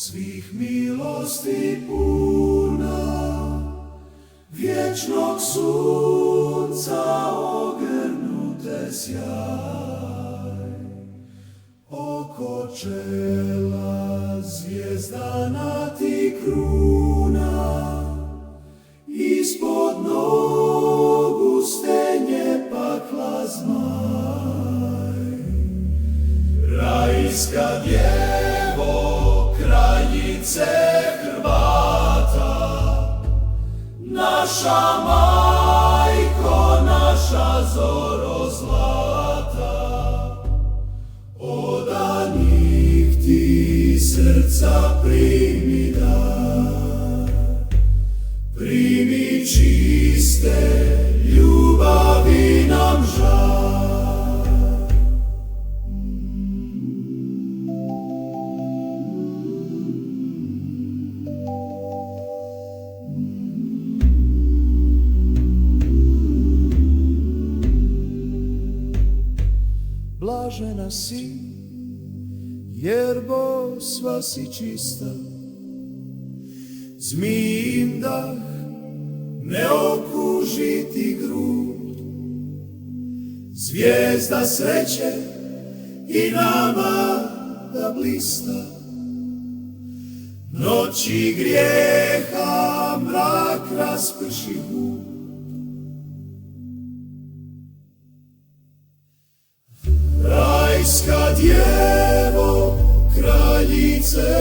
svih milosti puna, vječnog sunca ogrnute sjaj, oko čela zvijezdana ti kruna, ispod nogu stenje pakla zmaj. Rajska djevo, kraljice Hrvata, naša majko, naša zoro zlata, odanih ti srca primi dar, primi čiste ljubavi nam žar. Blažena si, jer sva si čista, zmijin dah ne okuži ti grud, zvijezda sreće i nama da blista, noći grijeha mrak rasprši hud. Rajska djevo, kraljice